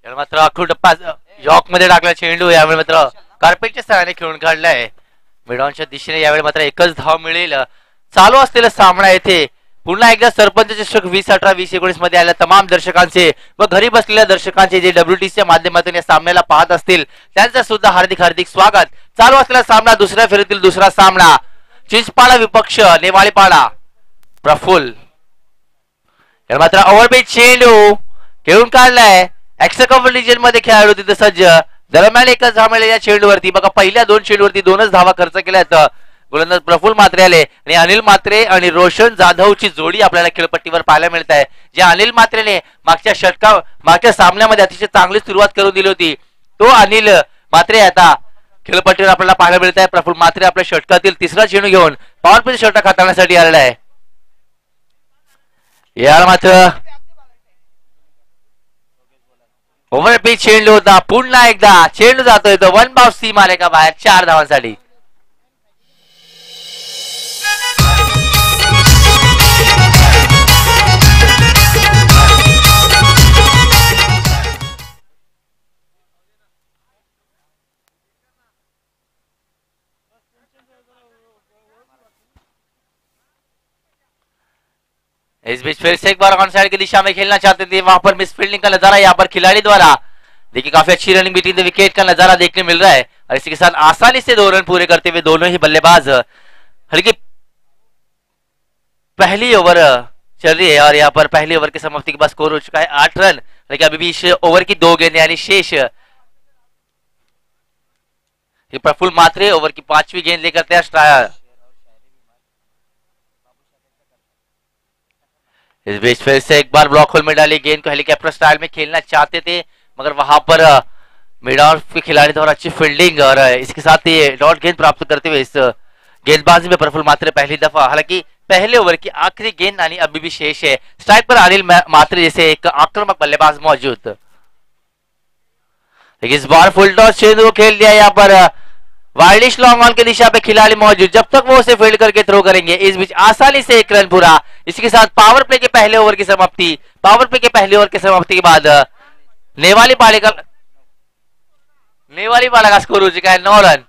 यावेळी मात्र अख्खू टप्पा यॉक मध्ये टाकला चेंडू. यावेळी मात्र कार्पेटच्या सहाय्याने खेळून काढलाय. मिडॉनच्या दिशेने यावेळी मात्र एकच धाव मिळेल. चालू असलेला सामना येथे पुन्हा एकदा सरपंच चषक 2018 2019 मध्ये आलेल्या तमाम दर्शकांचे व घरी बसलेल्या दर्शकांचे जे WTCच्या माध्यमातून या सामन्याला पाहत असतील त्यांचं सुद्धा हार्दिक हार्दिक स्वागत. चालू असलेला सामना दुसऱ्या फेरीतील दुसरा सामना. चिंचपाडा विपक्ष नेवाळीपाडा प्रफुल्ल. मात्र ओव्हरपिच चेंडू खेळून काढलाय. एक्स्ट्रा रिजन मध्ये खेळाडू तिथे सज्ज. दरम्यान एकच धाव मिळालेल्या चेंडूवरती बघा पहिल्या 2 चेंडूवरती 2च धावा खर्च केल्यात. गोलंदाज प्रफुल्ल म्हात्रे आले आणि अनिल म्हात्रे आणि रोशन जाधवची जोडी आपल्याला खेळपट्टीवर पाहायला मिळत आहे. जे अनिल म्हात्रेने मागच्या सामन्यामध्ये अतिशय चांगली सुरुवात करून दिली होती तो अनिल म्हात्रे आता खेळपट्टीवर आपल्याला पाहायला मिळत आहे. प्रफुल्ल म्हात्रे आपल्या षटकातील तिसरा चेंडू घेऊन पॉवर प्ले षटक हाताळण्यासाठी आलेला आहे. याला मात्र ओव्हरपिच चेंडू होता. पुन्हा एकदा चेंडू जातोय तो 1 बाउंस सीम आले का बाहेर 4 धावांसाठी. इस बीच फिर से एक बार ऑन साइड की दिशा में खेलना चाहते थे. वहां पर मिस फील्डिंग का नजारा यहाँ पर खिलाड़ी द्वारा देखिए काफी अच्छी रनिंग बिटवीन द विकेट का नजारा देखने मिल रहा है. और इसी के साथ आसानी से 2 रन पूरे करते हुए दोनों ही बल्लेबाज हल्की पहली ओवर चल रही है और यहाँ पर पहली ओवर की समाप्ति के बाद स्कोर हो चुका है 8 रन. लेकिन अभी भी इस ओवर की 2 गेंद यानी शेष. प्रफुल्ल म्हात्रे ओवर की 5वीं गेंद लेकर तैयार. इस बीच फिर से एक बार ब्लॉक होल में डाली गेंद को हेलीकॉप्टर स्टाइल में खेलना चाहते थे मगर वहां पर मिडॉन के खिलाड़ी द्वारा अच्छी फील्डिंग और इसके साथ ही डॉट गेंद प्राप्त करते हुए इस गेंदबाजी में प्रफुल्ल म्हात्रे पहली दफा. हालांकि पहले ओवर की आखिरी गेंद यानी अभी भी शेष है. स्ट्राइक पर अनिल म्हात्रे जैसे एक आक्रामक बल्लेबाज मौजूद. लेकिन इस बार फुल टॉस चेंडू खेल दिया. यहाँ पर वाइल्डिश लॉन्ग ऑन की दिशा पे खिलाड़ी मौजूद जब तक वो उसे फील्ड करके थ्रो करेंगे. इस बीच आसानी से 1 रन पूरा. इसके साथ पावर प्ले के पहले ओवर की समाप्ति. पावर प्ले के पहले ओवर की समाप्ति के बाद नेवालीपाड़ा का स्कोर हो चुका है 9 रन.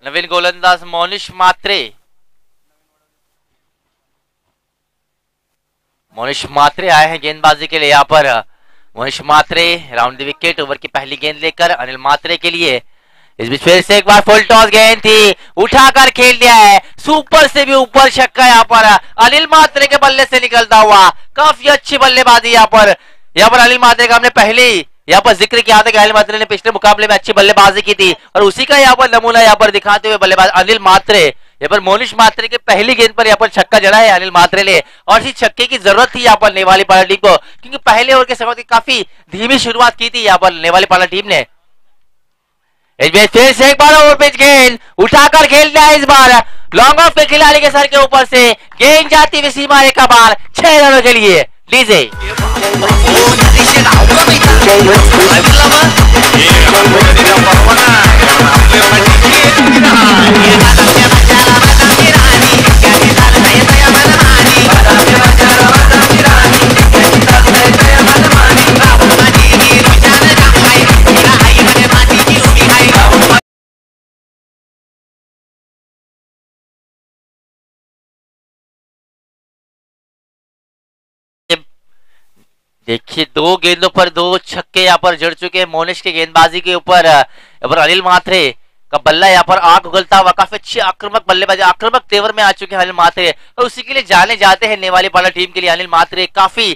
नवीन गोलंदाज मोनिश म्हात्रे आए हैं गेंदबाजी के लिए. यहाँ पर Monish Mhatre round the wicket over की पहली गेंद लेकर अनिल म्हात्रे के लिए. इस बीच फिर से एक बार फुल टॉस गेंद थी उठाकर खेल दिया है. सुपर से भी ऊपर छक्का यहाँ पर अनिल म्हात्रे के बल्ले से निकलता हुआ. काफी अच्छी बल्लेबाजी यहाँ पर अनिल म्हात्रे का हमने पहले यहाँ पर जिक्र किया था कि अनिल म्हात्रे ने पिछले मुकाबले में अच्छी बल्लेबाजी की थी और उसी का यहाँ पर नमूना यहाँ पर दिखाते हुए बल्लेबाज अनिल म्हात्रे. यहाँ पर मोनिश म्हात्रे के पहली गेंद पर यहाँ पर छक्का जड़ा है अनिल म्हात्रे ने और इस छक्के की जरूरत थी यहाँ पर नेवालीपाड़ा टीम को क्योंकि पहले ओवर के समय की काफी धीमी शुरुआत की थी यहाँ पर नेवालीपाड़ा टीम ने. फिर से एक बार ओवर पिच गेंद उठाकर खेल दिया. इस बार लॉन्ग ऑफ के खिलाड़ी के सर के ऊपर से गेंद जाती हुई सीमा रेखा पार 6 रनों के लिए. लीजिए देखिए 2 गेंदों पर 2 छक्के यहाँ पर जड़ चुके हैं मोनिश के गेंदबाजी के ऊपर. अनिल म्हात्रे का बल्ला यहाँ पर आंख उगलता हुआ काफी अच्छी आक्रामक बल्लेबाजी आक्रामक तेवर में आ चुके हैं अनिल म्हात्रे और उसी के लिए जाने जाते हैं नेवालीपाड़ा टीम के लिए. अनिल म्हात्रे काफी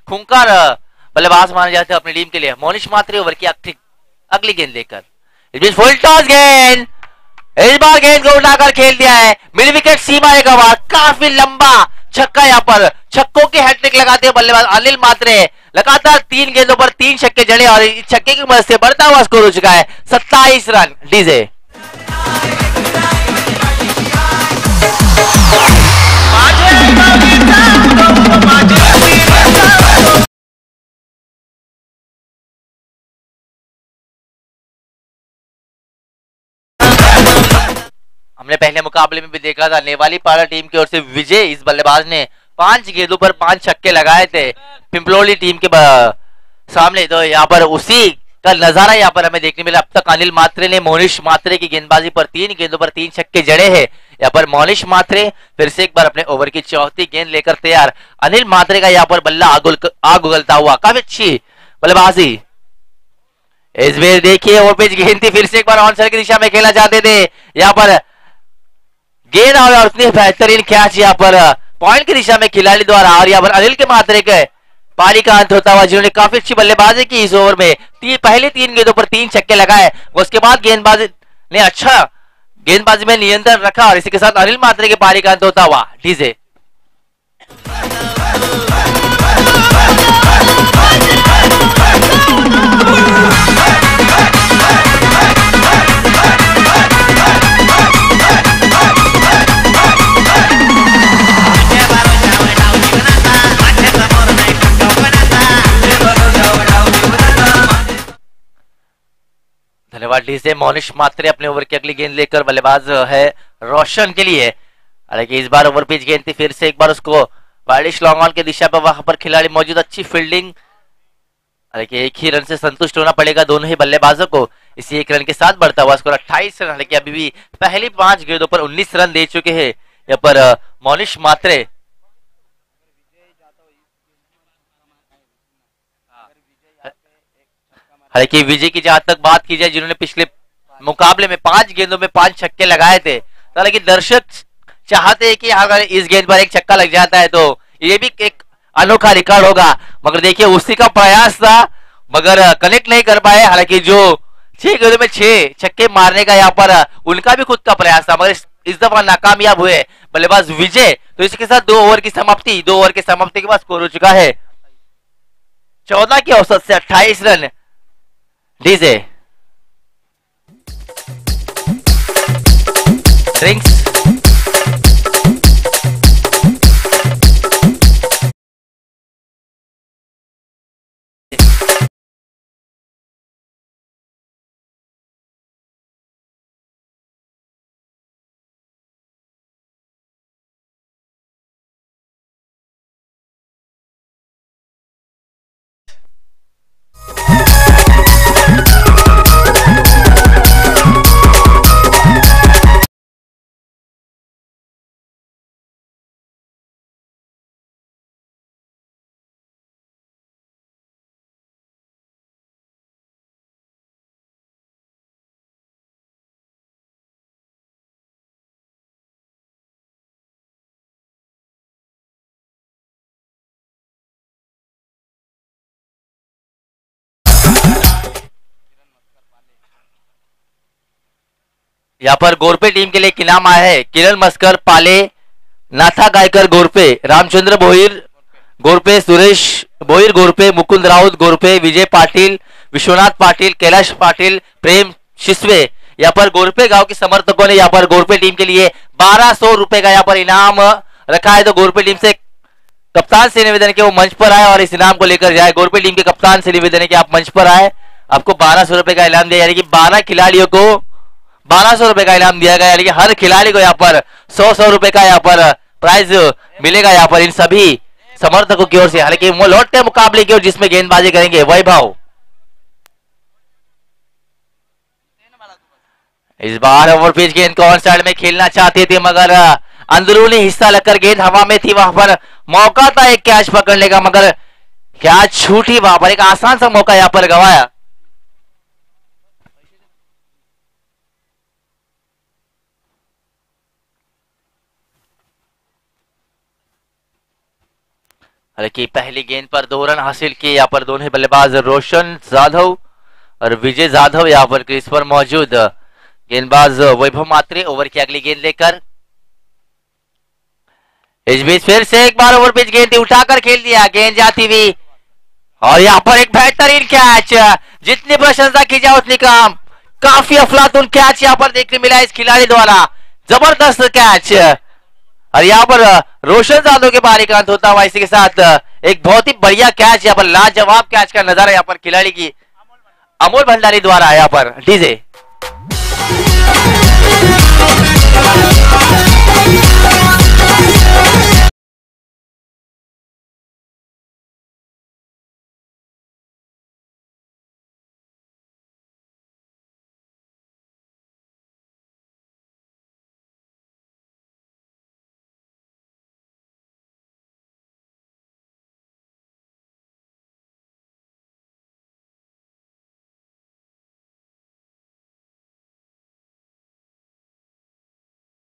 खूंखार बल्लेबाज माने जाते हैं अपनी टीम के लिए। मोनिश मात्रे ओवर की अगली गेंद लेकर, इस बीच फुल टॉस गेंद, इस बार गेंद को उठाकर खेल दिया है, मिड विकेट सीमा है गवा, काफी लंबा छक्का, यहाँ पर छक्कों की हैट्रिक लगाते हैं बल्लेबाज अनिल मात्रे। लगातार 3 गेंदों पर 3 छक्के जड़े और इस छक्के की मदद से बढ़ता हुआ स्कोर हो चुका है 27 रन। डीजे हमने पहले मुकाबले में भी देखा था, नेवाली पारा टीम की ओर से विजय इस बल्लेबाज ने 5 गेंदों पर 5 छक्के लगाए थे पिंपलोली टीम के सामने। तो यहाँ पर उसी का नजारा यहाँ पर हमें देखने मिला। अब तक अनिल मात्रे ने मोनिश मात्रे की गेंदबाजी पर 3 गेंदों पर 3 छक्के जड़े हैं। यहाँ पर मोनिश मात्रे फिर से एक बार अपने ओवर की चौथी गेंद लेकर तैयार। अनिल मात्रे का यहाँ पर बल्ला आग उगलता हुआ, काफी अच्छी बल्लेबाजी। इस बार देखिए ओवर पिच गेंद थी, फिर से एक बार ऑनसाइड की दिशा में खेलना चाहते थे, यहाँ पर गेंद और उतनी बेहतरीन कैच यहाँ पर पॉइंट की दिशा में खिलाड़ी द्वारा। और यहाँ पर अनिल के मात्रे के पारी का अंत होता हुआ, जिन्होंने काफी अच्छी बल्लेबाजी की इस ओवर में। पहले 3 गेंदों पर 3 छक्के लगाए, उसके बाद गेंदबाजी ने अच्छा गेंदबाजी में नियंत्रण रखा और इसी के साथ अनिल मात्रे के पारी का अंत होता हुआ। डीजे धन्यवाद डीजे। मोनिश मात्रे अपने ओवर की अगली गेंद लेकर बल्लेबाज है रोशन के लिए। हालांकि इस बार ओवर पिच गेंद थी, फिर से एक बार उसको वाइडिश लॉन्ग ऑन की दिशा पर वहां पर खिलाड़ी मौजूद, अच्छी फील्डिंग। हालांकि एक ही रन से संतुष्ट होना पड़ेगा दोनों ही बल्लेबाजों को। इसी एक रन के साथ बढ़ता हुआ स्कोर 28 रन। हालांकि अभी भी पहली 5 गेंदों पर 19 रन दे चुके हैं यहाँ पर मोनिश मात्रे। हालांकि विजय की जहां तक बात की जाए, जिन्होंने पिछले मुकाबले में 5 गेंदों में 5 छक्के लगाए थे, तो हालांकि दर्शक चाहते हैं कि अगर इस गेंद पर एक छक्का लग जाता है तो ये भी एक अनोखा रिकॉर्ड होगा। मगर देखिए उसी का प्रयास था, मगर कनेक्ट नहीं कर पाए। हालांकि जो 6 गेंदों में 6 छक्के मारने का यहाँ पर उनका भी खुद का प्रयास था, मगर इस दफा नाकामयाब हुए बल्लेबाज विजय। तो इसके साथ 2 ओवर की समाप्ति के बाद स्कोर हो चुका है 14 की औसत से 28 रन। डीजे ड्रिंक्स यहाँ पर गोरपे टीम के लिए एक इनाम आया है। किरण मस्कर पाले, नाथा गायकर गोरपे, रामचंद्र भोईर गोरपे, सुरेश भोईर गोरपे, मुकुंद राउत गोरपे, विजय पाटिल, विश्वनाथ पाटिल, कैलाश पाटिल, प्रेम शिस्वे। यहाँ पर गोरपे गांव के समर्थकों ने यहाँ पर गोरपे टीम के लिए 1200 रुपए का यहाँ पर इनाम रखा है। तो गोरपे टीम से कप्तान से निवेदन है कि वो मंच पर आए और इस इनाम को लेकर जाए। गोरपे टीम के कप्तान से निवेदन है कि आप मंच पर आए, आपको 1200 रुपए का इनाम दिया, यानी कि 12 खिलाड़ियों को 1200 रुपए का इनाम दिया गया। यानी कि हर खिलाड़ी को यहाँ पर 100 रुपए का यहाँ पर प्राइज मिलेगा यहाँ पर इन सभी समर्थकों की ओर से। हालांकि वो लौटते मुकाबले की ओर जिसमें गेंदबाजी करेंगे वैभव। इस बार ओवर पिच गेंद को ऑन साइड में खेलना चाहते थे, मगर अंदरूनी हिस्सा लगकर गेंद हवा में थी। वहां पर मौका था एक कैच पकड़ने का, मगर कैच छूटी, वहां पर एक आसान सा मौका यहाँ पर गंवाया। हालांकि पहली गेंद पर 2 रन हासिल किए यहाँ पर दोनों ही बल्लेबाज रोशन जाधव और विजय जाधव यहाँ पर क्रीज पर मौजूद। गेंदबाज वैभव मात्रे ओवर की अगली गेंद लेकर, इस बीच फिर से एक बार ओवर पिच गेंद उठाकर खेल दिया, गेंद जाती हुई और यहाँ पर एक बेहतरीन कैच, जितनी प्रशंसा की जाए उतनी कम। काफी अफलातून कैच यहाँ पर देखने मिला इस खिलाड़ी द्वारा, जबरदस्त कैच। और यहाँ पर रोशन जाधव के बारी का अंत होता हुआ इसी के साथ एक बहुत ही बढ़िया कैच, यहाँ पर लाजवाब कैच का नजारा यहाँ पर खिलाड़ी की अमोल भंडारी द्वारा यहाँ पर डीजे।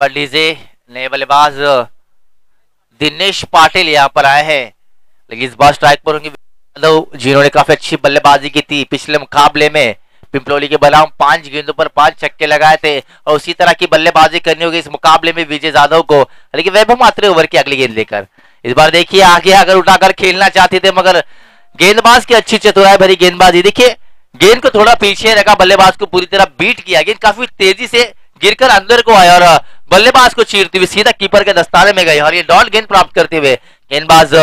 डीजे नए बल्लेबाज दिनेश पाटिल यहाँ पर आए हैं, लेकिन इस बार स्ट्राइक पर होंगे यादव, जिन्होंने काफी अच्छी बल्लेबाजी की थी पिछले मुकाबले में। पिंपलोली के बनाम 5 गेंदों पर 5 छक्के लगाए थे और उसी तरह की बल्लेबाजी करनी होगी इस मुकाबले में विजय जाधव को। लेकिन वैभव मात्रे ओवर की अगली गेंद लेकर, इस बार देखिए आगे अगर उठाकर खेलना चाहते थे, मगर गेंदबाज की अच्छी चतुराई भरी गेंदबाजी। देखिए गेंद को थोड़ा पीछे रखा, बल्लेबाज को पूरी तरह बीट किया, गेंद काफी तेजी से गिरकर अंदर को आया और बल्लेबाज को चीरती हुई सीधा कीपर के दस्ताने में गई और ये डॉट गेंद प्राप्त करते हुए गेंदबाज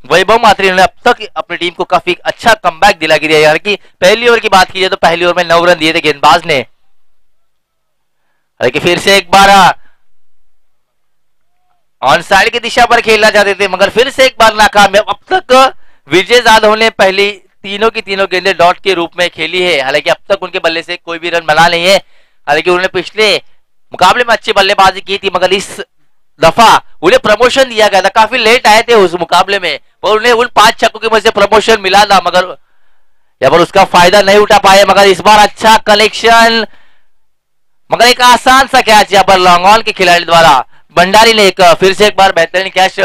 वैभव मात्रे ने अब तक अपनी टीम को काफी अच्छा कमबैक दिला दिया। यार कि पहली ओवर की बात की जाए तो पहली ओवर में 9 रन दिए थे गेंदबाज ने, हालांकि फिर से एक बार ऑन साइड की दिशा पर खेलना चाहते थे, मगर फिर से एक बार नाकामयाब। अब तक विजय जाधव ने पहली तीनों की तीनों गेंदें डॉट के रूप में खेली है, हालांकि अब तक उनके बल्ले से कोई भी रन बना नहीं है। हालांकि उन्होंने पिछले मुकाबले में अच्छी बल्लेबाजी की थी, मगर इस दफा उन्हें प्रमोशन दिया गया था, काफी लेट आए थे उस मुकाबले में और उन्हें उन 5 छक्कों की वजह से प्रमोशन मिला था, मगर यहाँ पर उसका फायदा नहीं उठा पाए। मगर इस बार अच्छा कलेक्शन, मगर एक आसान सा कैच यहाँ पर लॉन्ग ऑन के खिलाड़ी द्वारा भंडारी ने फिर से एक बार बेहतरीन कैच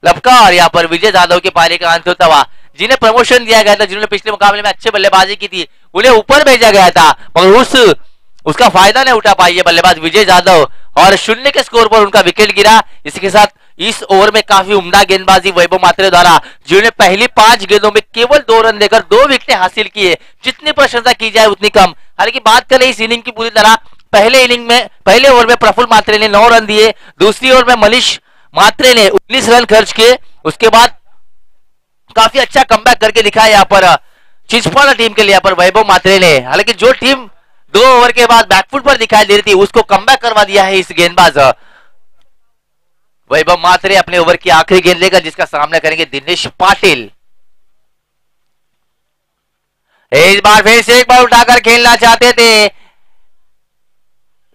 लपका और यहाँ पर विजय जाधव के पारी का अंत होता हुआ। जिन्हें प्रमोशन दिया गया था, जिन्होंने पिछले मुकाबले में अच्छे बल्लेबाजी की थी, उन्हें ऊपर भेजा गया था, मगर उसका फायदा नहीं उठा पाई है बल्लेबाज विजय जाधव और 0 के स्कोर पर उनका विकेट गिरा। इसी के साथ इस ओवर में काफी उम्दा गेंदबाजी वैभव मात्रे द्वारा, जिन्होंने पहली 5 गेंदों में केवल 2 रन देकर 2 विकेट हासिल किए। जितनी प्रशंसा की जाए उतनी कम। हालांकि बात करें इस इनिंग की पूरी तरह, पहले ओवर में प्रफुल्ल मात्रे ने 9 रन दिए, दूसरी ओवर में मनीष मात्रे ने 19 रन खर्च किए। उसके बाद काफी अच्छा कमबैक करके दिखाया यहाँ पर चिचपाड़ा टीम के लिए यहाँ पर वैभव मात्रे ने। हालांकि जो टीम 2 ओवर के बाद बैकफुट पर दिखाई दे रही थी, उसको कमबैक करवा दिया है इस गेंदबाज वैभव मात्रे अपने ओवर की आखिरी गेंद लेकर, जिसका सामना करेंगे दिनेश पाटिल। इस बार फिर से एक बार उठाकर खेलना चाहते थे,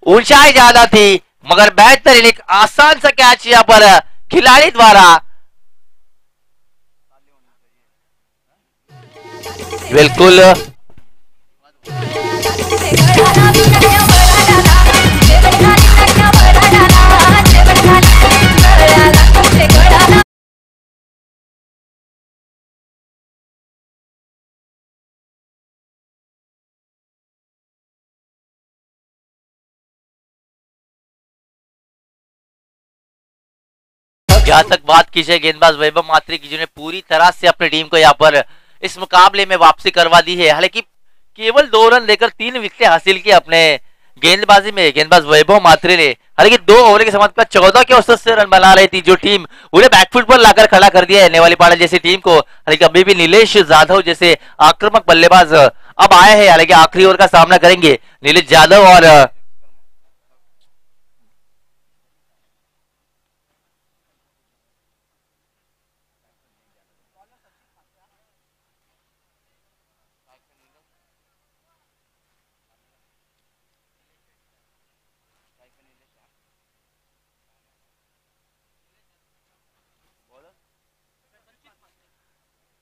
ऊंचाई ज्यादा थी, मगर बेहतरीन एक आसान सा कैच यहां पर खिलाड़ी द्वारा। बिल्कुल जहां तक बात की जाए गेंदबाज वैभव मात्रे की, जिन्होंने पूरी तरह से अपनी टीम को यहाँ पर इस मुकाबले में वापसी करवा दी है। हालांकि केवल 2 रन देकर 3 विकेट हासिल किए अपने गेंदबाजी में गेंदबाज वैभव मात्रे ने। हालांकि 2 ओवर के समाप्त पर 14 के औसत से रन बना रही थी जो टीम, उन्हें बैकफुट पर लाकर खड़ा कर दिया है नेवाली पाड़ा जैसी टीम को। हालांकि अभी भी नीलेश जाधव जैसे आक्रामक बल्लेबाज अब आए हैं। हालांकि आखिरी ओवर का सामना करेंगे नीलेश जाधव और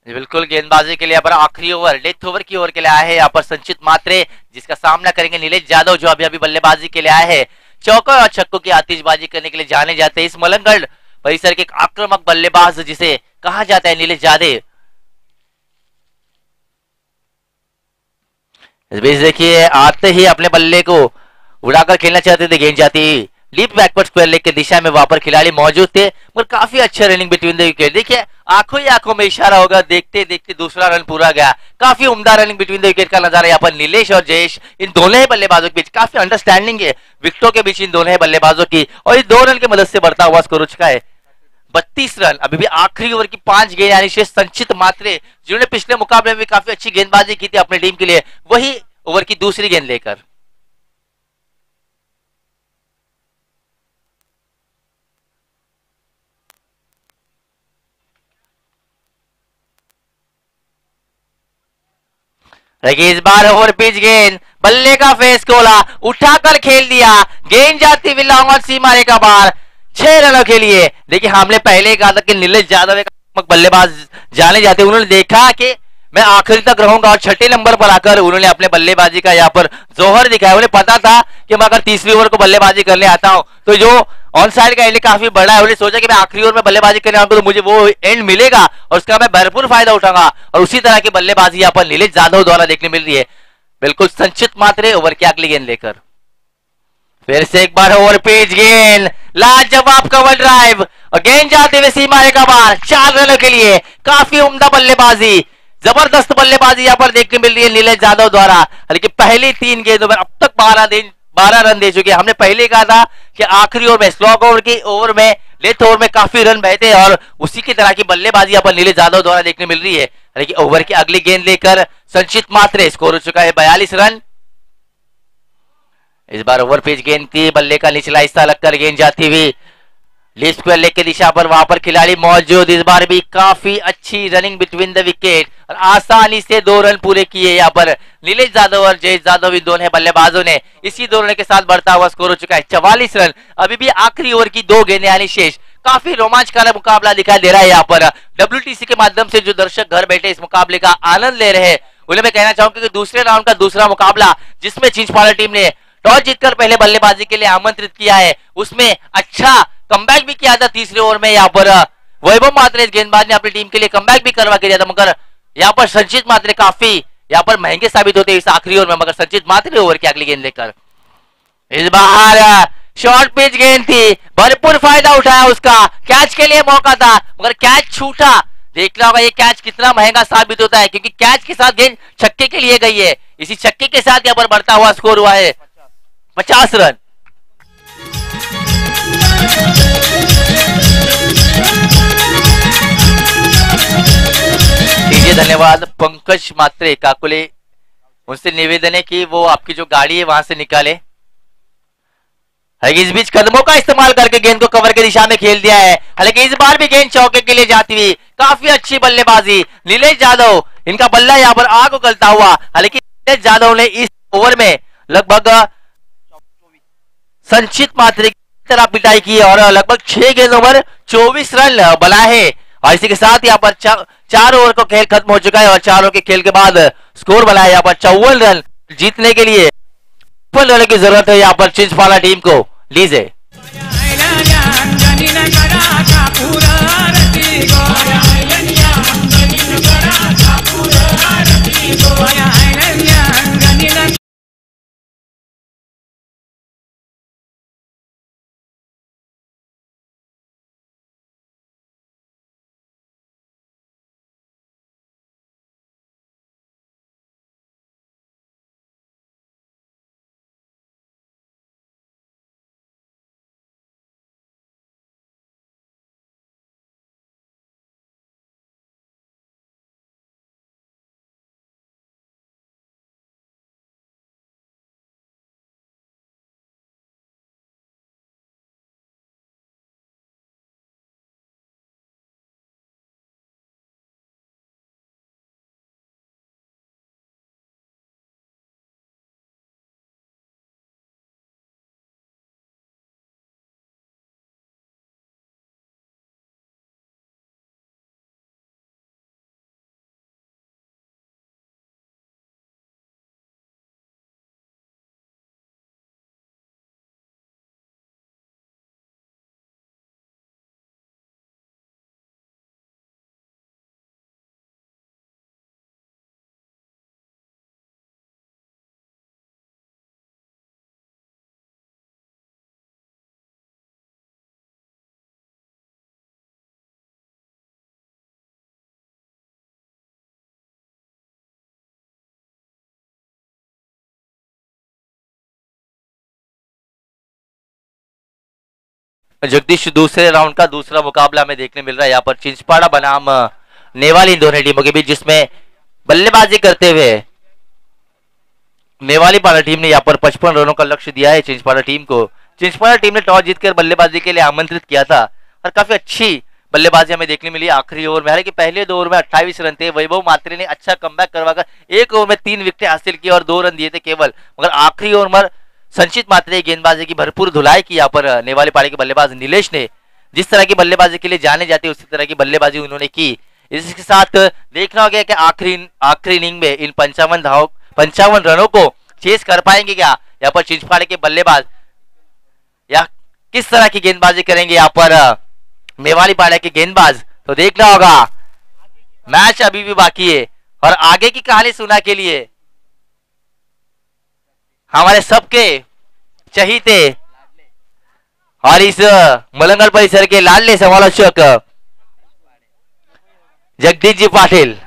बिल्कुल गेंदबाजी के लिए यहाँ पर आखिरी ओवर डेथ ओवर की ओवर के लिए आए हैं यहाँ पर संचित मात्रे, जिसका सामना करेंगे नीलेश जाधव जो अभी अभी बल्लेबाजी के लिए आए हैं। चौका और छक्कों की आतिशबाजी करने के लिए जाने जाते हैं इस मलंगगढ़ परिसर के एक आक्रामक बल्लेबाज, जिसे कहा जाता है नीलेश यादव। इस बीच देखिए आते ही अपने बल्ले को उड़ाकर खेलना चाहते थे, गेंद जाती डीप बैकवर्ड स्क्वायर लेग की दिशा में वहां पर खिलाड़ी मौजूद थे, मगर काफी अच्छा रनिंग बिटवीन द विकेट। देखिए आंखों ही आंखों में इशारा होगा, देखते देखते दूसरा रन पूरा गया। काफी उम्दा रनिंग बिटवीन द विकेट का नजारा यहाँ पर नीलेश और जयेश, इन दोनों ही बल्लेबाजों के बीच काफी अंडरस्टैंडिंग है विकेटों के बीच इन दोनों ही बल्लेबाजों की, और इस 2 रन की मदद से बढ़ता हुआ स्कोर हो चुका है 32 रन। अभी भी आखिरी ओवर की 5 गेंद यानी शेष संचित मात्रे, जिन्होंने पिछले मुकाबले में भी काफी अच्छी गेंदबाजी की थी अपनी टीम के लिए, वही ओवर की दूसरी गेंद लेकर। देखिए इस बार ओवर पिच गेंद, बल्ले का फेस खोला, उठाकर खेल दिया, गेंद जाती हुई लॉन्ग ऑन सीमा रेखा बाहर, 6 रनों के लिए। देखिए हमने पहले ही कहा था कि नीलेश यादव एक बल्लेबाज जाने जाते, उन्होंने देखा कि मैं आखिरी तक रहूंगा और छठे नंबर पर आकर उन्होंने अपने बल्लेबाजी का यहाँ पर जोहर दिखाया। उन्हें पता था कि मैं अगर तीसरी ओवर को बल्लेबाजी करने आता हूं तो जो ऑन साइड का एंड काफी बड़ा है, उन्हें सोचा कि मैं आखिरी ओवर में बल्लेबाजी करने आऊंगा तो मुझे वो एंड मिलेगा और उसका मैं भरपूर फायदा उठाऊंगा, और उसी तरह की बल्लेबाजी यहाँ पर नीलेश यादव द्वारा देखने मिल रही है। बिल्कुल संचित मात्रे ओवर की अगली गेंद लेकर फिर से एक बार ओवर पिच गेंद, लाजवाब कवर ड्राइव और गेंद जाते हुए सीमा रेखा बाहर, 4 रनों के लिए। काफी उम्दा बल्लेबाजी, जबरदस्त बल्लेबाजी यहाँ पर देखने मिल रही है नीलेश यादव द्वारा। लेकिन पहली 3 गेंदों में अब तक 12 रन दे चुके हैं। हमने पहले कहा था कि आखिरी ओवर में स्लॉग ओवर की ओवर में डेथ ओवर में काफी रन बहते हैं, और उसी की तरह की बल्लेबाजी यहाँ पर नीलेश यादव द्वारा देखने मिल रही है। लेकिन ओवर की अगली गेंद लेकर संचित मात्रे, स्कोर हो चुका है 42 रन। इस बार ओवर पिच गेंद थी, बल्ले का निचला हिस्सा लगकर गेंद जाती हुई लीफ स्क्वायर लेग की दिशा पर, वहां पर खिलाड़ी मौजूद। इस बार भी काफी अच्छी रनिंग बिटवीन द विकेट और आसानी से 2 रन पूरे किए यहाँ पर नीलेश यादव और जयेश यादव, इन दोनों बल्लेबाजों ने। इसी 2 रन के साथ बढ़ता हुआ स्कोर हो चुका है 44 रन। अभी भी आखिरी ओवर की 2 गेंदें यानी शेष। काफी रोमांचकारी मुकाबला दिखाई दे रहा है यहाँ पर। WTC के माध्यम से जो दर्शक घर बैठे इस मुकाबले का आनंद ले रहे हैं, उन्हें मैं कहना चाहूंगा कि दूसरे राउंड का दूसरा मुकाबला, जिसमें छिंछपाड़ा टीम ने टॉस जीतकर पहले बल्लेबाजी के लिए आमंत्रित किया है, उसमें अच्छा कमबैक भी किया था तीसरे ओवर में। यहाँ पर वैभव मात्रे इस गेंदबाज ने अपनी टीम के लिए कमबैक भी करवा के दिया था, मगर यहाँ पर संचित मात्रे काफी यहाँ पर महंगे साबित होते इस आखिरी ओवर में। मगर संचित मात्रे ओवर की अगली गेंद लेकर इस बार शॉर्ट पिच गेंद थी, भरपूर फायदा उठाया उसका, कैच के लिए मौका था मगर कैच छूटा। देखना होगा ये कैच कितना महंगा साबित होता है, क्योंकि कैच के साथ गेंद छक्के के लिए गई है। इसी छक्के के साथ यहाँ पर बढ़ता हुआ स्कोर हुआ है 50 रन। दीजिए धन्यवाद पंकज मात्रे काकुले, उनसे निवेदन है कि वो आपकी जो गाड़ी है वहां से निकाले। हालांकि इस बीच कदमों का इस्तेमाल करके गेंद को कवर की दिशा में खेल दिया है। हालांकि इस बार भी गेंद चौके के लिए जाती हुई, काफी अच्छी बल्लेबाजी नीलेश यादव, इनका बल्ला यहाँ पर आग उगलता हुआ। हालांकि नीलेश यादव ने इस ओवर में लगभग संचित मात्रे की तरह पिटाई की और लगभग 6 गेंदों पर 24 रन बनाए हैं। और इसी के साथ यहाँ पर 4 ओवर को खेल खत्म हो चुका है, और 4 ओवर के खेल के बाद स्कोर बनाया यहाँ पर 54 रन। जीतने के लिए 54 रन की जरूरत है यहाँ पर छिंछपाड़ा टीम को। लीजिए जगदीश, दूसरे राउंड का दूसरा मुकाबला हमें देखने मिल रहा है यहाँ पर चिंचपाड़ा बनाम नेवाली, इन दोनों टीमों के बीच, जिसमें बल्लेबाजी करते हुए नेवाली पाड़ा टीम ने यहाँ पर 55 रनों का लक्ष्य दिया है चिंचपाड़ा टीम को। चिंचपाड़ा टीम ने टॉस जीतकर बल्लेबाजी के लिए आमंत्रित किया था और काफी अच्छी बल्लेबाजी हमें देखने मिली आखिरी ओवर में। हालांकि पहले 2 ओवर में 28 रन थे, वैभव मात्रे ने अच्छा कमबैक करवाकर 1 ओवर में 3 विकेट हासिल की और 2 रन दिए थे केवल, मगर आखिरी ओवर में संचित मात्रे की गेंदबाजी की भरपूर धुलाई की यहाँ पर नेवाली पाड़े के बल्लेबाज नीलेश ने। जिस तरह की बल्लेबाजी के लिए जाने जाते उसी तरह की बल्लेबाजी उन्होंने की। इसके साथ देखना हो गया कि आखिरी इनिंग में इन 55 रनों को चेस कर पाएंगे क्या यहाँ पर चिंचपाड़े के बल्लेबाज, या किस तरह की गेंदबाजी करेंगे यहाँ पर नेवाली पाड़े के गेंदबाज, तो देखना होगा। मैच अभी भी बाकी है और आगे की कहानी सुनने के लिए हमारे सबके चहीते और इस मलंगल परिसर के लाडले समालोचक Jagdish ji Patil.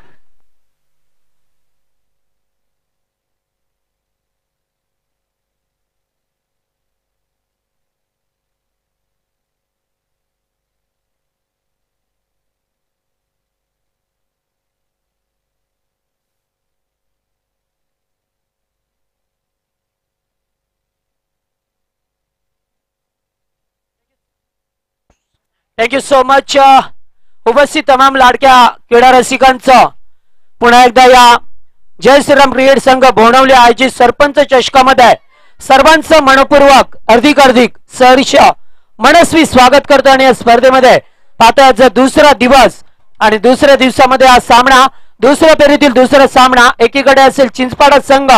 Thank you so much उपस्थित तमाम लाडक्या क्रीडा रसिकांचं पुन्हा एकदा या जय श्रीराम क्रिकेट संघ भोंडवली आयोजित सरपंच चषकामध्ये सर्वांचं मनपूर्वक अधिक सहर्ष मनस्वी स्वागत करतो। आणि या स्पर्धेमध्ये पाहता आज दुसरा दिवस आणि दुसऱ्या दिवसामध्ये हा सामना दुसऱ्या फेरीतील दुसरा सामना एकीकडे असेल चिंचपाडा संघ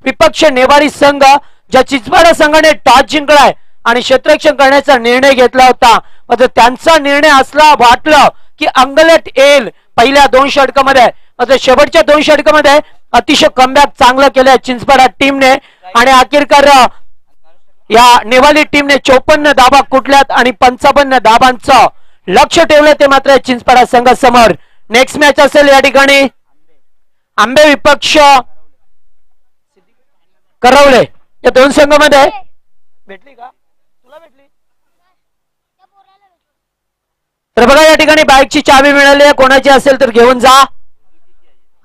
विपक्ष नेवारी संघ, ज्या चिंचपाडा संघाने टॉस जिंकलाय आणि क्षेत्ररक्षण करण्याचा निर्णय घेतला होता, मात्र त्यांचा निर्णय असला वाटलं की अंगलट येईल पहिल्या 2 षटकामध्ये, मात्र शेवटच्या 2 षटकामध्ये अतिशय कमबॅक चांगलं केलं चिंचपाडा टीमने आणि अखेरकार या नेवाली टीमने 54 धाबा कुठल्यात आणि 55 धाबांचं लक्ष ठेवलं ते मात्र चिंचपाडा संघासमोर। नेक्स्ट मॅच असेल या ठिकाणी आंबे विपक्ष करवले, या 2 संघामध्ये भेटली का तुला भेटली तर बघा या ठिकाणी बाईकची चावी मिळाली आहे, कोणाची असेल तर घेऊन जा।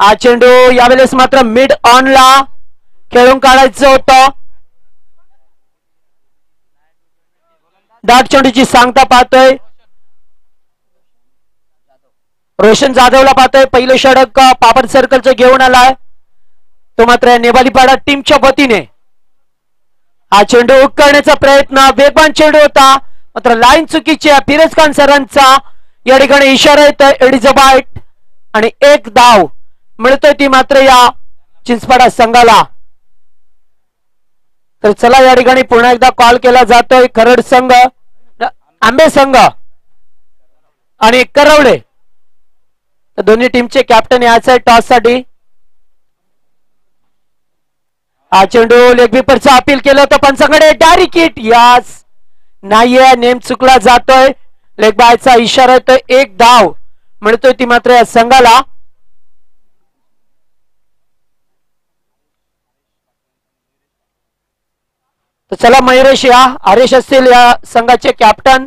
हा चेंडू यावेळेस मात्र मिड ऑन ला खेळून काढायचं होतं। दाट चेंडूची सांगता पाहतोय रोशन जाधवला, पाहतोय पहिलं षटक पापड सर्कलचं घेऊन आलाय तो मात्र नेवाली पाडा टीमच्या वतीने। हा चेंडू हुक करण्याचा प्रयत्न, वेगवान चेंडू होता मात्र लाईन चुकीची आहे। फिरोज खान सरांचा या ठिकाणी इशारा येतोय एडिझबाईट आणि 1 धाव मिळतोय ती मात्र या चिंचपाडा संघाला। तर चला या ठिकाणी पुन्हा एकदा कॉल केला जातोय खरड संघ, आंबे संघ आणि करवडे दोन्ही टीमचे कॅप्टन याच आहे टॉस साठी। हा चेंडू लेगबीपरचं अपील केलं होतं पंचांकडे, डायरेक्ट हिट यास नाहीये, नेम चुकला जातोय, लेग बायचा इशारा येतोय, 1 धाव मिळतोय ती मात्र या संघाला। तर चला मयुरेश या हरेश असतील या संघाचे कॅप्टन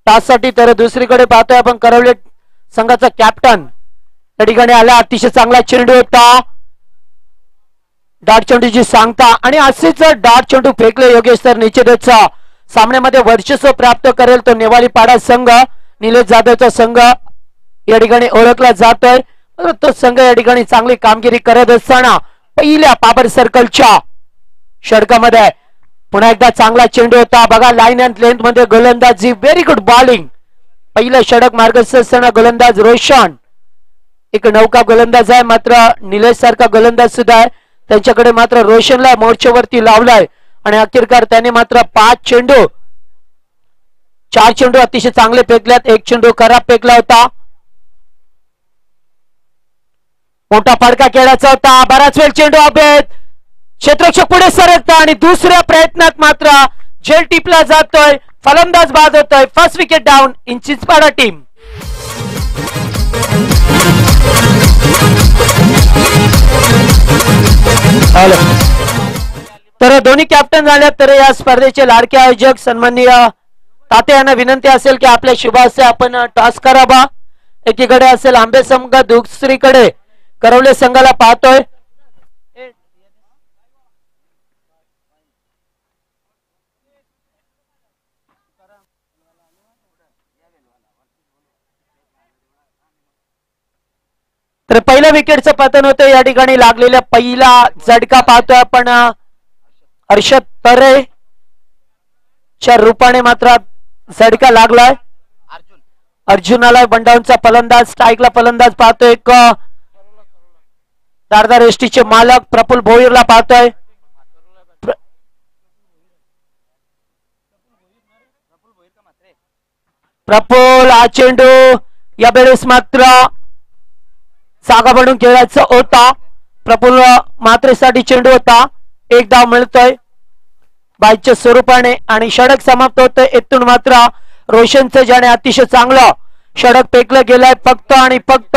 टॉस साठी। तर दुसरीकडे पाहतोय आपण करवले संघाचा कॅप्टन त्या ठिकाणी आला, अतिशय चांगला चेंडू होता, डाट चेंडूची सांगता आणि असेच डाट चेंडू फेकले योगेश तर निश्चितच सामन्यामध्ये वर्चस्व प्राप्त करेल तो नेवाली पाडा संघ। निलेश जाधवचा संघ या ठिकाणी ओळखला जातोय, तो संघ या ठिकाणी चांगली कामगिरी करत असताना पहिल्या पापड सर्कलच्या षटकामध्ये पुन्हा एकदा चांगला चेंडू होता। बघा लाईन अँड लेंथ मध्ये गोलंदाजी, व्हेरी गुड बॉलिंग, पहिलं षटक मार्गस्थ असताना गोलंदाज रोशन एक नौका गोलंदाज आहे, मात्र निलेश सारखा गोलंदाज सुद्धा आहे त्यांच्याकडे, मात्र रोशनला मोर्चावरती लावलाय आणि अखेरकार त्याने मात्र 4 चेंडू अतिशय चांगले फेकल्यात, 1 चेंडू खराब फेकला होता। मोठा फडका खेळायचा होता, बराच वेळ चेंडू अभेद, क्षेत्ररक्षक पुढे सरकता आणि दुसऱ्या प्रयत्नात मात्र झेल टिपला जातोय, फलंदाज बाद होतोय, first wicket down in Chinchpada team. तर दोन्ही कॅप्टन झाले, तर या स्पर्धेचे लाडके आयोजक सन्माननीय ताते यांना विनंती असेल की आपल्या शुभाचे आपण टॉस करावा. एकीकडे असेल आंबे संघ, दुसरीकडे करवले संघाला पाहतोय. तर पहिल्या विकेटचं पतन होतं. या ठिकाणी लागलेला पहिला झटका पाहतोय आपण हर्षद तरे च्या रूपाने मात्र झटका लागलाय. अर्जुनाला बंडाऊनचा फलंदाज, स्ट्राईकला फलंदाज पाहतोय. एक दारदार एसटीचे मालक प्रफुल्ल भोईरला पाहतोय. प्रफुल्ल हा चेंडू या वेळेस मात्र जागा बनून खेळायचा होता. प्रफुल्ल मात्रेसाठी चेंडू होता. एक धाव मिळतोय बाईच्या स्वरूपाने आणि षटक समाप्त होतोय. इथून मात्र रोशनचं ज्याने अतिशय चांगलं षटक फेकलं गेलंय. फक्त आणि फक्त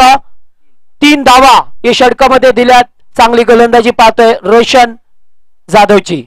3 धावा या षटकामध्ये दिल्यात. चांगली गोलंदाजी पाहतोय रोशन जाधवची.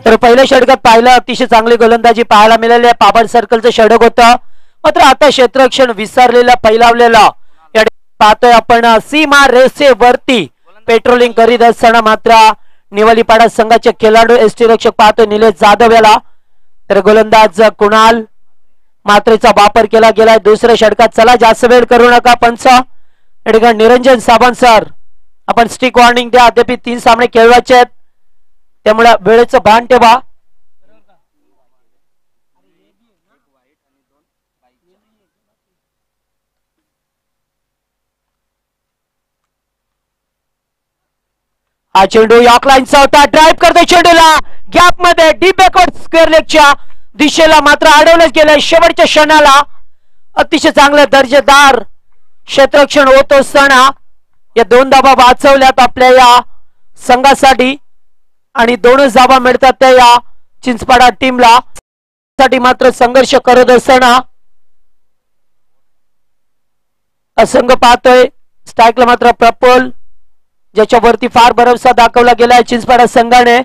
तर पहिल्या षटकात पाहिलं अतिशय चांगली गोलंदाजी पाहायला मिळाली. पाबड सर्कलचं षटक होतं. मात्र आता क्षेत्ररक्षण विसरलेला पैलावलेला पाहतोय आपण. सीमा रेषे वरती पेट्रोलिंग करीत असताना मात्र निवलीपाडा संघाचे खेळाडू एसटी रक्षक पाहतोय निलेश जाधव याला. तर गोलंदाज कुणाल मात्रेचा वापर केला गेलाय दुसऱ्या षटकात. चला जास्त वेळ करू नका पंच. या ठिकाणी निरंजन सावंत सर आपण स्टिक वॉर्निंग द्या. अद्याप 3 सामने खेळवायचे आहेत त्यामुळे वेळेचं भान ठेवा. हा चेंडू यॉर्क लाईनचा होता. ड्राईव्ह करतो चेंडूला गॅप मध्ये डीप बॅकवर्ड स्क्वेअर लेगच्या दिशेला मात्र अडवलंच गेलंय. शेवटच्या क्षणाला अतिशय चांगलं दर्जेदार क्षेत्ररक्षण होत असताना या 2 धावा वाचवल्यात आपल्या या संघासाठी आणि 2च धावा मिळतात त्या या चिंचपाडा टीमला. साठी मात्र संघर्ष करत असताना असंघ पाहतोय. स्ट्राईकला मात्र प्रफुल्ल ज्याच्यावरती फार भरवसा दाखवला गेलाय चिंचपाडा संघाने.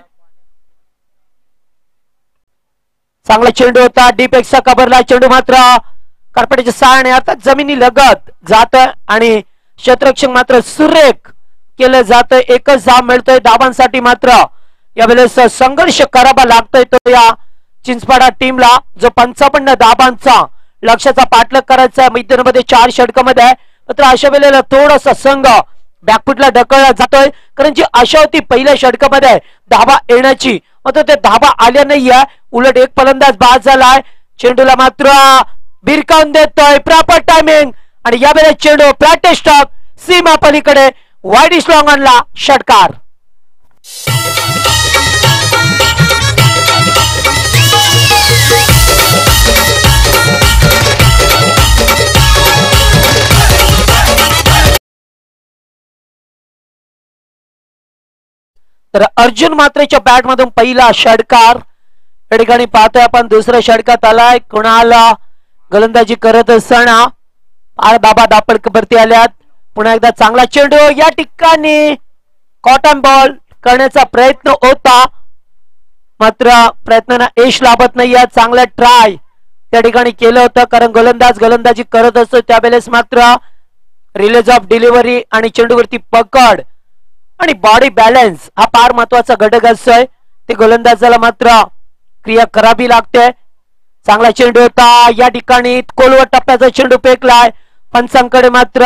चांगला चेंडू होता. डीप एक्सचा कबरला चेंडू मात्र कार्पेटच्या सहाय्याने अर्थात जमिनी लगत जात आणि क्षेत्ररक्षण मात्र सुरेख केलं जातं. एकच धाव मिळतोय. धावांसाठी मात्र यावेळेस संघर्ष करावा लागतोय तो या चिंचपाडा टीमला जो 55 धावांचा लक्ष्याचा पाठलाग करायचा मैदानामध्ये 4 षटकामध्ये. मात्र अशा वेळेला थोडासा संघ बॅकफुटला ढकलला जातोय कारण जी आशा होती पहिल्या षटकामध्ये धावा येण्याची मात्र ते धावा आल्या नाहीये. उलट एक फलंदाज बाद झालाय. चेंडूला मात्र भिरकावून देतोय प्रॉपर टायमिंग आणि यावेळेस चेंडू फ्लॅट स्टॉप सीमा पलीकडे वाईड स्लॉंग आणला षटकार. तर अर्जुन मात्रेच्या बॅट मधून पहिला षटकार. या ठिकाणी पाहतोय आपण दुसऱ्या षटकात आलाय. कुणाला गोलंदाजी करत असताना बाबा दापडकवरती आल्यात. पुन्हा एकदा चांगला चेंडू या ठिकाणी कॉटन बॉल करण्याचा प्रयत्न होता मात्र प्रयत्नांना यश लाभत नाहीये. चांगला ट्राय त्या ठिकाणी केलं होतं कारण गोलंदाजी करत असतो त्यावेळेस मात्र रिलीज ऑफ डिलिव्हरी आणि चेंडूवरती पकड आणि बॉडी बॅलन्स हा फार महत्वाचा घटक असतोय. ते गोलंदाजाला मात्र क्रिया करावी लागते. चांगला चेंडू होता. या ठिकाणी कोलवट टप्प्याचा चेंडू फेकलाय. पंचांकडे मात्र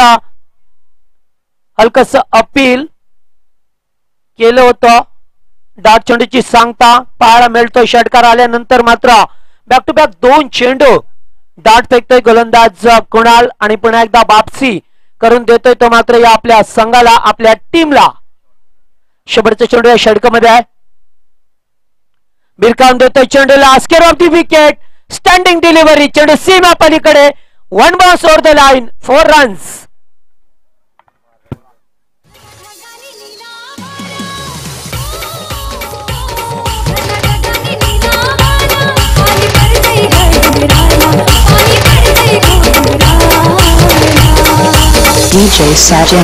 हलकस अपील केलं होतं. डाट चेंडूची सांगता पाहायला मिळतोय. षटकार आल्यानंतर मात्र बॅक टू बॅक 2 चेंडू डाट फेकतोय गोलंदाज कुणाल आणि पुन्हा एकदा वापसी करून देतोय तो मात्र या आपल्या संघाला आपल्या टीमला. शेवटचा चेंडू या षटकामध्ये आहे. बिरकावून देतोय चेंडूला. Square off the wicket. Standing delivery. चेंडू सीमा पलीकडे. 1 balls over the line. 4 runs. DJ Sajin.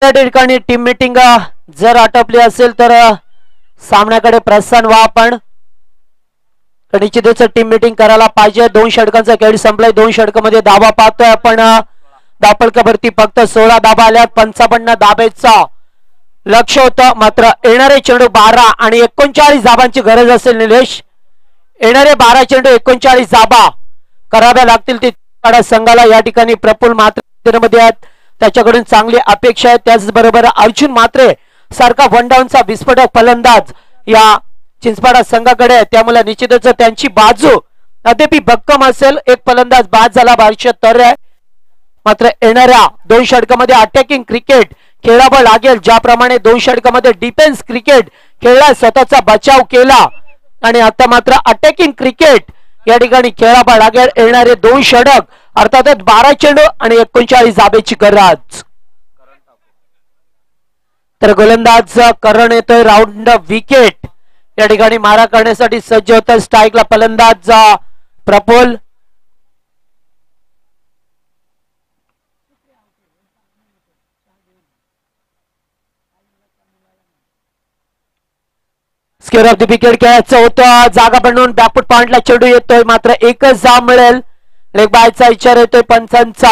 त्या ठिकाणी टीम मीटिंग जर आटोपली असेल तर सामन्याकडे प्रस्थान व्हा. आपण निश्चितच टीम मीटिंग करायला पाहिजे. 2 षटकांचा खेळ संपलाय. 2 षटकामध्ये धावा पाहतोय आपण. धावफलकावरती फक्त 16 धावा आल्यात. 55 धाबेचा लक्ष होतं. मात्र येणारे चेंडू 12 आणि 39 धाबांची गरज असेल. निलेश, येणारे 12 चेंडू 39 धाबा कराव्या लागतील. ती संघाला या ठिकाणी प्रफुल्ल मात्रे मध्ये आहेत. त्याच्याकडून चांगली अपेक्षा आहे. त्याचबरोबर अर्जुन मात्रे सारखा वन डाऊनचा विस्फोटक फलंदाज या चिंचपाडा संघाकडे आहे. त्यामुळे निश्चितच त्यांची बाजू अद्याप भक्कम असेल. एक फलंदाज बाद झाला. 72 आहे. मात्र येणाऱ्या 2 षटकामध्ये अटॅकिंग क्रिकेट खेळावं लागेल. ज्याप्रमाणे 2 षटकामध्ये डिफेन्स क्रिकेट खेळला, स्वतःचा बचाव केला आणि आता मात्र अटॅकिंग क्रिकेट या ठिकाणी खेळावं लागेल. येणारे 2 षटक अर्थातच 12 चेंडू आणि 39 धाबेची गरज. तर गोलंदाज करण येतोय. राऊंड विकेट या ठिकाणी मारा करण्यासाठी सज्ज होता. स्ट्राईकला फलंदाज Praful. Square of the wicket खेळायचं होतं. जागा बनवून बॅकफुट पॉइंटला चेंडू येतोय. मात्र एकच धाव मिळेल. लेग बायचा इशारा येतोय पंचांचा.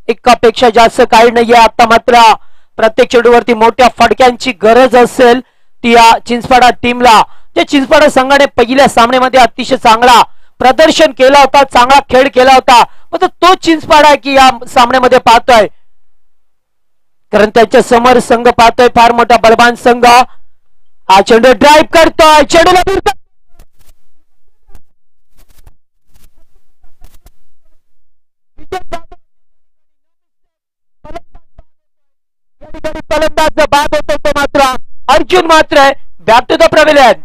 एकापेक्षा जास्त काही नाहीये. आता मात्र प्रत्येक चेंडूवरती मोठ्या फटक्यांची गरज असेल ती या चिंचपाडा टीमला. त्या चिंचपाडा संघाने पहिल्या सामन्यामध्ये अतिशय चांगला प्रदर्शन केला होता. चांगला खेळ केला होता. मात्र तो चिंचपाडा आहे की या सामन्यामध्ये पाहतोय. कारण त्याच्या समोर संघ पाहतोय फार मोठा बलवान संघ. हा चेंडू ड्राईव्ह करतोय. चेंडूला फलंदाज बाद होतो तो मात्र अर्जुन मात्र बॅक टू द प्रवेलियन.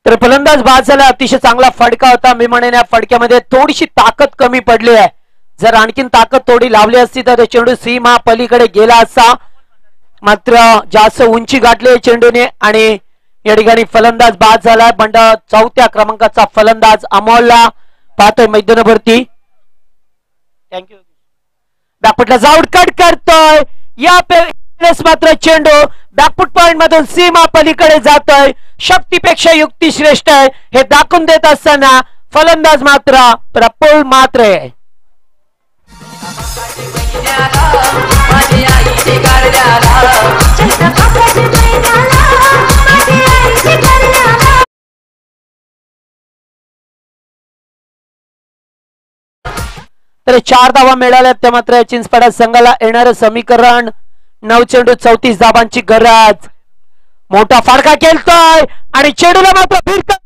तर फलंदाज बाद झाला. अतिशय चांगला फडका होता. मी म्हणेन या फडक्यामध्ये थोडीशी ताकद कमी पडली आहे. जर आणखीन ताकद थोडी लावली असती तर चेंडू सीमा पलीकडे गेला असता. मात्र जास्त उंची गाठली चेंडूने आणि या ठिकाणी फलंदाज बाद झालाय. बंड 4थ्या क्रमांकाचा फलंदाज अमोलला पाहतोय मैदानावरती. थँक्यू. बॅकफुटला जाऊन कट करतोय. या मात्र चेंडू बॅकफुट पॉइंट मधून सीमा पलीकडे जातोय. शक्तीपेक्षा युक्ती श्रेष्ठ आहे हे दाखवून देत असताना फलंदाज मात्र प्रफुल्ल मात्रे. तर 4 धावा मिळाल्या. त्या मात्र चिंचपाडा संघाला येणारं समीकरण 9 चेंडू 34 धाबांची गरज. मोठा फडका खेळतोय आणि चेंडूला मात्र भिरकत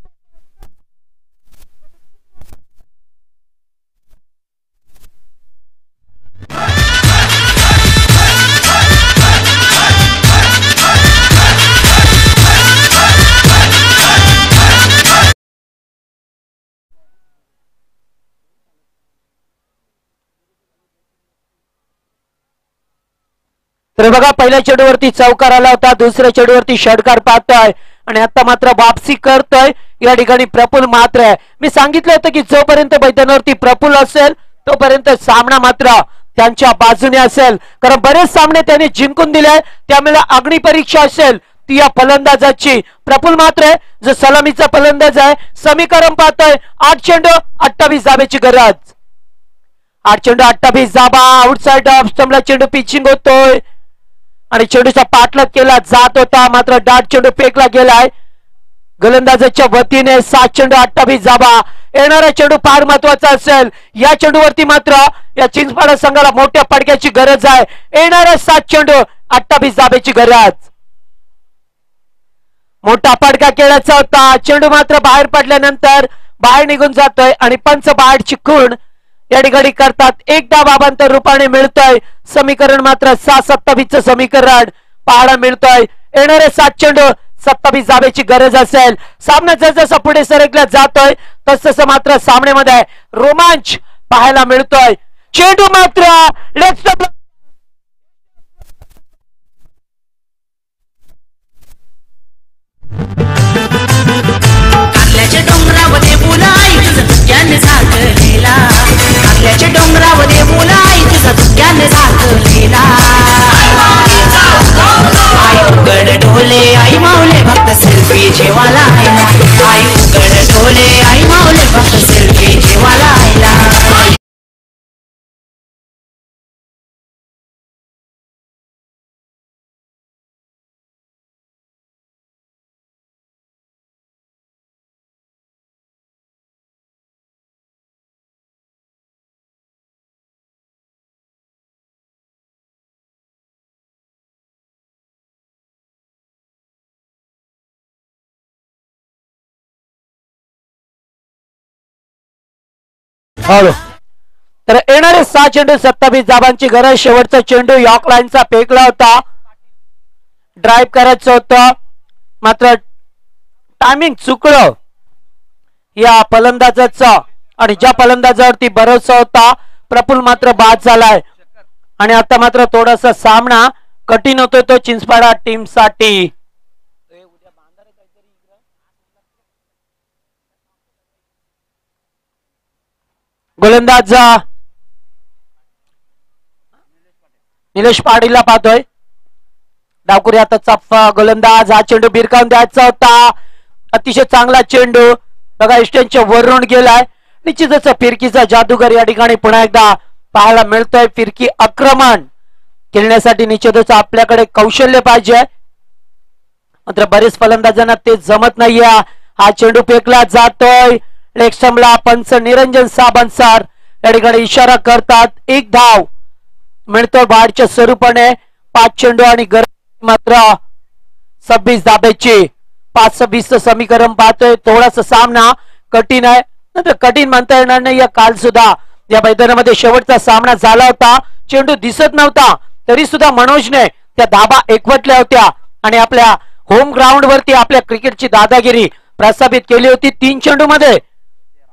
तर बघा पहिल्या चेंडूवरती चौकार आला होता, दुसऱ्या चेंडूवरती षटकार पाहतोय आणि आता मात्र वापसी करतोय या ठिकाणी प्रफुल्ल म्हात्रे. मी सांगितलं होतं की जोपर्यंत मैदानावरती प्रफुल्ल असेल तोपर्यंत सामना मात्र त्यांच्या बाजूने असेल, कारण बरेच सामने त्यांनी जिंकून दिले. त्यामुळे अग्निपरीक्षा असेल ती या फलंदाजाची. प्रफुल्ल म्हात्रे जो सलामीचा फलंदाज आहे, समीकरण पाहतोय 8 चेंडू 28 धाब्याची गरज. 8 चेंडू 28 धाबा. आउटसाइड ऑफ स्टंपला चेंडू पिचिंग होतोय आणि चेंडूचा पाठलाग केला जात होता, मात्र डाट चेंडू फेकला गेलाय गोलंदाजाच्या वतीने. 7 चेंडू 28 धाबा. येणारा चेंडू फार महत्वाचा असेल. या चेंडूवरती मात्र या चिंचपाडा संघाला मोठ्या फटक्याची गरज आहे. येणारा 7 चेंडू 28 धाब्याची गरज. मोठा फटका खेळायचा होता, चेंडू मात्र बाहेर पडल्यानंतर बाहेर निघून जातोय आणि पंच बाहेरची खूण या ठिकाणी करतात. एकदा बाबांतर रूपाने मिळतोय. समीकरण मात्र 6-27 समीकरण पाहायला मिळतोय. येणारे 7 चेंडू 27 धाब्याची गरज असेल. सामना जसजसा पुढे सरकला जातोय तसतसं मात्र सामन्यामध्ये रोमांच पाहायला मिळतोय. चेंडू मात्र लेफ्ट कारल्याच्या डोंगरामध्ये फुलाई तुझं धुक्याने झाकलेला. कारल्याच्या डोंगरामध्ये फुलाई तुझं धुक्याने झाकलेला. आई उघड ढोले आई माऊले भक्त सेल्फी जेवाला आयला. आई उघड ढोले आई माऊले भक्त सेल्फी जेवाला आयला. तर येणारे 6 चेंडू 27 धाबांची गरज. शेवटचा चेंडू यॉर्क लाईनचा फेकला होता, ड्राईव्ह करायचं होतं मात्र टायमिंग चुकलं या फलंदाजाचं आणि ज्या फलंदाजावरती भरोसा होता प्रफुल्ल मात्र बाद झालाय आणि आता मात्र थोडासा सामना कठीण होतोय तो चिंचपाडा टीम साठी. गोलंदाज निलेश पाटीलला पाहतोय. डावकुरी आता चप्पा. गोलंदाज हा चेंडू बिरकावून द्यायचा होता. अतिशय चांगला चेंडू बघा स्टंपच्या वरून गेलाय. निश्चितच फिरकीचा जादूगर या ठिकाणी पुन्हा एकदा पाहायला मिळतोय. फिरकी आक्रमण खेळण्यासाठी निश्चितच आपल्याकडे कौशल्य पाहिजे, मात्र बरेच फलंदाजांना ते जमत नाहीये. हा चेंडू फेकला जातोय लेग स्टंपला. पंच निरंजन साबंसर या ठिकाणी इशारा करतात. 1 धाव मिळतोय बाहेरच्या स्वरूपाने. 5 चेंडू आणि गरज मात्र 26 धाब्याची. 5-26 समीकरण पाहतोय. थोडासा सामना कठीण आहे, नंतर कठीण म्हणता येणार नाही. या काल सुद्धा या मैदानामध्ये शेवटचा सामना झाला होता. चेंडू दिसत नव्हता तरी सुद्धा मनोजने त्या धाबा एकवटल्या होत्या आणि आपल्या होम ग्राउंड वरती आपल्या क्रिकेटची दादागिरी प्रस्थापित केली होती. 3 चेंडू मध्ये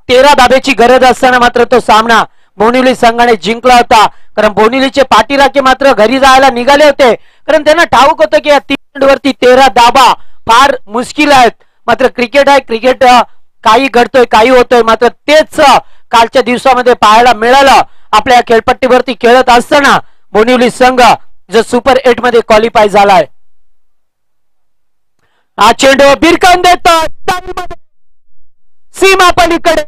13 धाब्याची गरज असताना मात्र तो सामना बोनिवली संघाने जिंकला होता, कारण बोनिवलीचे पाठीराखे मात्र घरी जायला निघाले होते, कारण त्यांना ठाऊक होतं की या 3 चेंडूवरती 13 धाबा फार मुश्किल आहेत. मात्र क्रिकेट आहे, क्रिकेट काही घडतोय काही होतोय, मात्र तेच कालच्या दिवसामध्ये पाहायला मिळालं. आपल्या खेळपट्टीवरती खेळत असताना बोनिवली संघ जो सुपर 8 मध्ये क्वालिफाय झालाय. हा चेंडू बिरकावून देतो सीमा पलीकडे.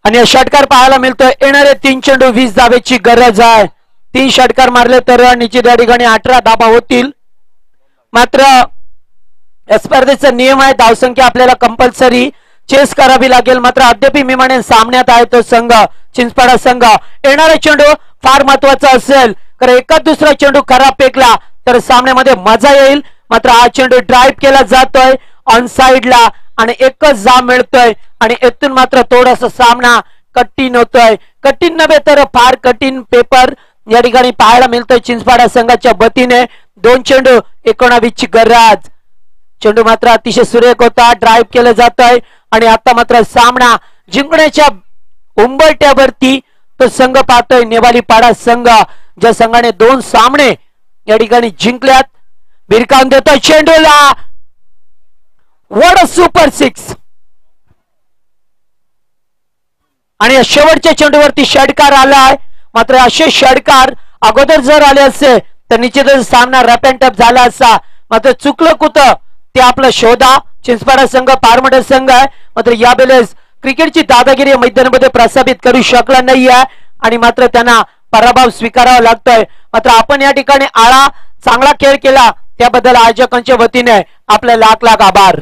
आणि षटकार पाहायला मिळतोय. येणारे 3 चेंडू 20 धाब्याची गरज आहे. 3 षटकार मारले तर निश्चित या ठिकाणी 18 धाबा होतील. मात्र या स्पर्धेचा नियम आहे, धावसंख्या आपल्याला कंपल्सरी चेस करावी लागेल. मात्र अद्याप मी म्हणेन सामन्यात आहे तो संघ चिंचपाडा संघ. येणारा चेंडू फार महत्वाचा असेल, कारण एकाच दुसरा चेंडू खराब फेकला तर सामन्यामध्ये मजा येईल. मात्र हा चेंडू ड्राईव्ह केला जातोय ऑन साइडला आणि एकच जा मिळतोय आणि इथून मात्र थोडासा सामना कठीण होतोय. कठीण नव्हे तर फार कठीण पेपर या ठिकाणी पाहायला मिळतोय चिंचपाडा संघाच्या वतीने 2 चेंडू 19 ची गरज. चेंडू मात्र अतिशय सुरेख होता, ड्राईव्ह केलं जात आहे आणि आता मात्र सामना जिंकण्याच्या उंबरठ्यावरती तो संघ पाहतोय नेवाली पाडा संघ, ज्या संघाने 2 सामने या ठिकाणी जिंकल्यात. भिरकावून देतोय चेंडूला, व्हॉट अ सुपर 6. आणि या शेवटच्या चेंडूवरती षटकार आलाय. मात्र असे षटकार अगोदर जर आले असते तर निश्चितच सामना रफ अँड टफ झाला असता. मात्र चुकलं कुठं ते आपलं शोधा. चिंचपाडा संघ फार मोठा संघ आहे, मात्र यावेळेस क्रिकेटची दादागिरी मैदानामध्ये प्रस्थापित करू शकला नाहीये आणि मात्र त्यांना पराभव स्वीकारावा लागतोय. मात्र आपण या ठिकाणी आळा चांगला खेळ केला त्याबद्दल आयोजकांच्या वतीने आपले लाख लाख आभार.